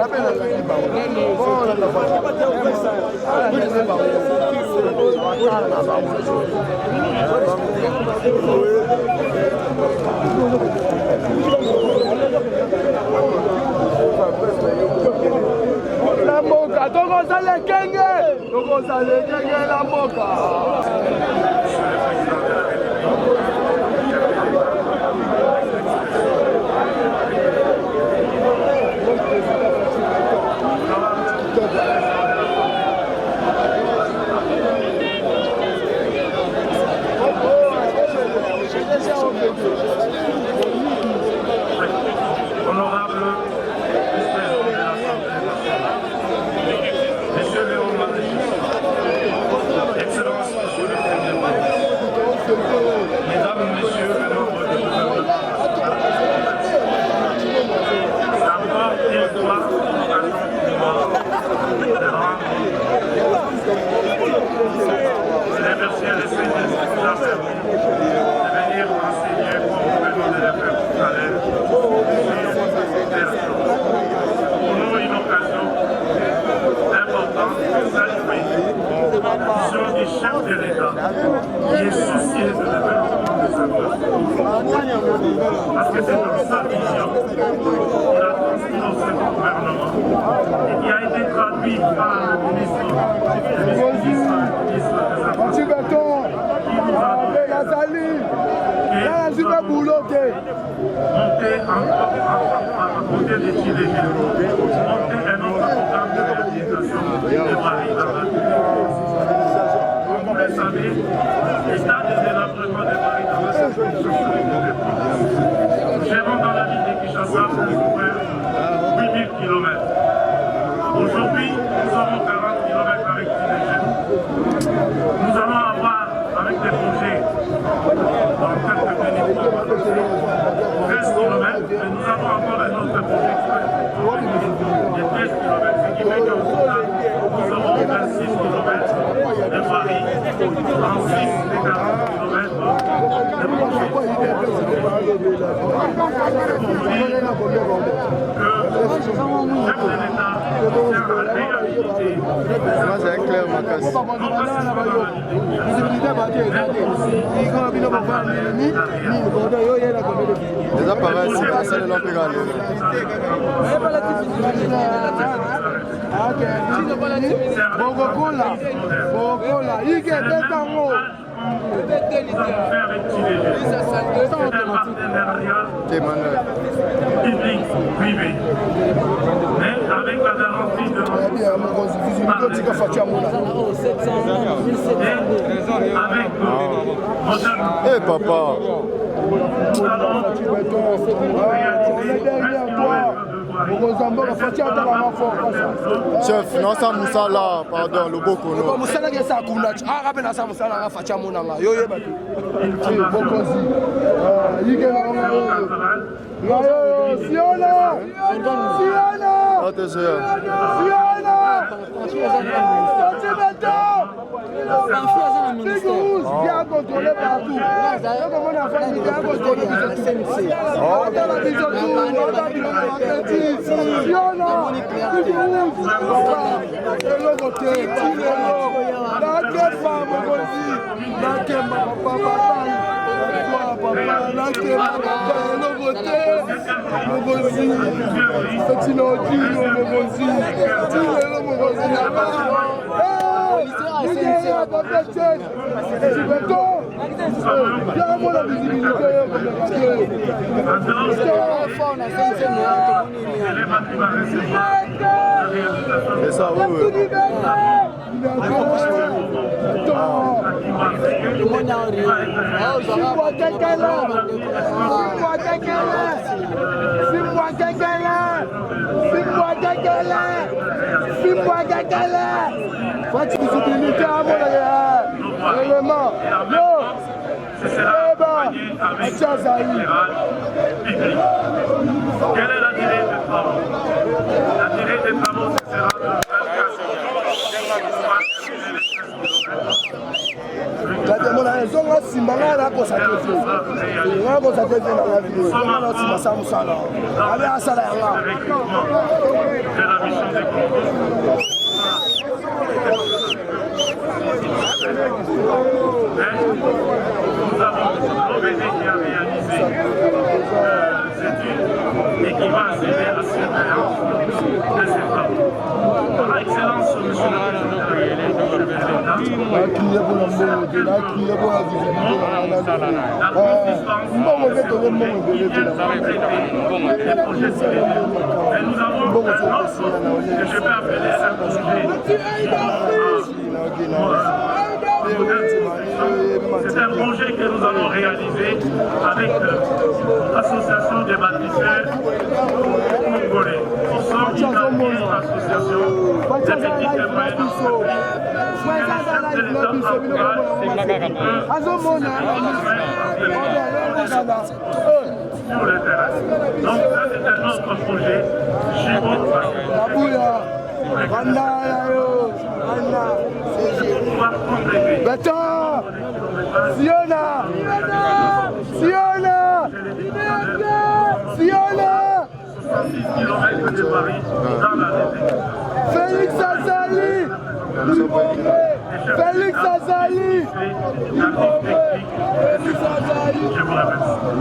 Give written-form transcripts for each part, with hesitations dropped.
La moca, todos sale Kenge, la moca. Du chef de l'État qui est soucieux de développement de sa peuple. Parce que c'est dans sa vision qu'il a transmis dans ce gouvernement et qui a été traduit par le ministre des monter à côté des Gilets jaunes, monter un autre programme de réhabilitation de Paris dans la ville. Vous le savez, l'état de délabrement de Paris dans la circonscription Nous gérons dans la ville de Kinshasa pour couvrir 8000 km. Aujourd'hui, nous avons 40 km avec Gilets jaunes. Nous allons avoir, avec des projets, dans quelques minutes, 13 km, et nous avons encore un autre projet de 13 km, ce qui fait qu'au total, nous aurons 26 km de Paris, ensuite les 40 km de projet. Déjà pareil, c'est pas ça le long public, privé, mais avec la garantie de Eh papa, chef, non ça Moussa là, pardon, le Boko non. Moussa là qui est à Kounach, ah ben ça Moussa là fatia monanga, yo yo batu. Bokozi, Siona, Attention. Bien contrôlé partout. Donc on a fait une bien contrôlé la CNC. Dans la vision Et ça, oui. Quelle est la durée des travaux? La durée des travaux, ce sera de 24 heures. Simbanga na constaté. Na constaté dans la vidéo. On a aussi ma samusala. Allez à sala yanga. de la mission des Congo. Nous avons l'OBD qui a réalisé cette étude et qui va accéder à surveillance de ces femmes. Par excellence, monsieur le président, et nous avons un autre que je peux appeler un c'est un projet que nous avons réalisé avec l'association des bâtisseurs congolais. Ils sont une association des petites et moyennes entreprises. C'est l'État encourage sur le terrain. Donc ça c'est un autre projet. Beto! Siona! Siona! Siona! 66 km de Paris dans la région. Félix Azali! Félix Azali! Je vous remercie.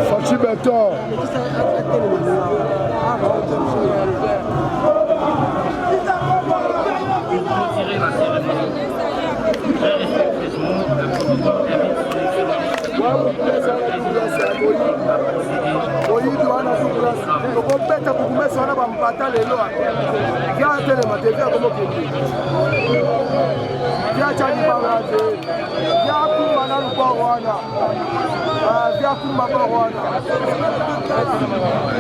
Fachi Beto! Oyibi wana tukulasi okopeta kukumesa wana bampata lelo via telema te via komokende via canibanga te via kumba na lukoro wana via kumba koro wana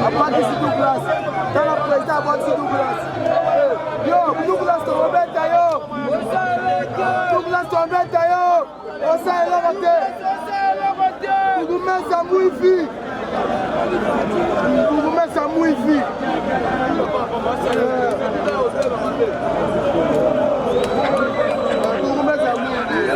apakisi tukulasi tala président abwakisi tukulasi yo tukulasi tokobeta yo tukulasi tobeta yo osaleloko te kukumesa mwifi kukumesa mwifi kukumesa mwifi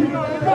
Libérez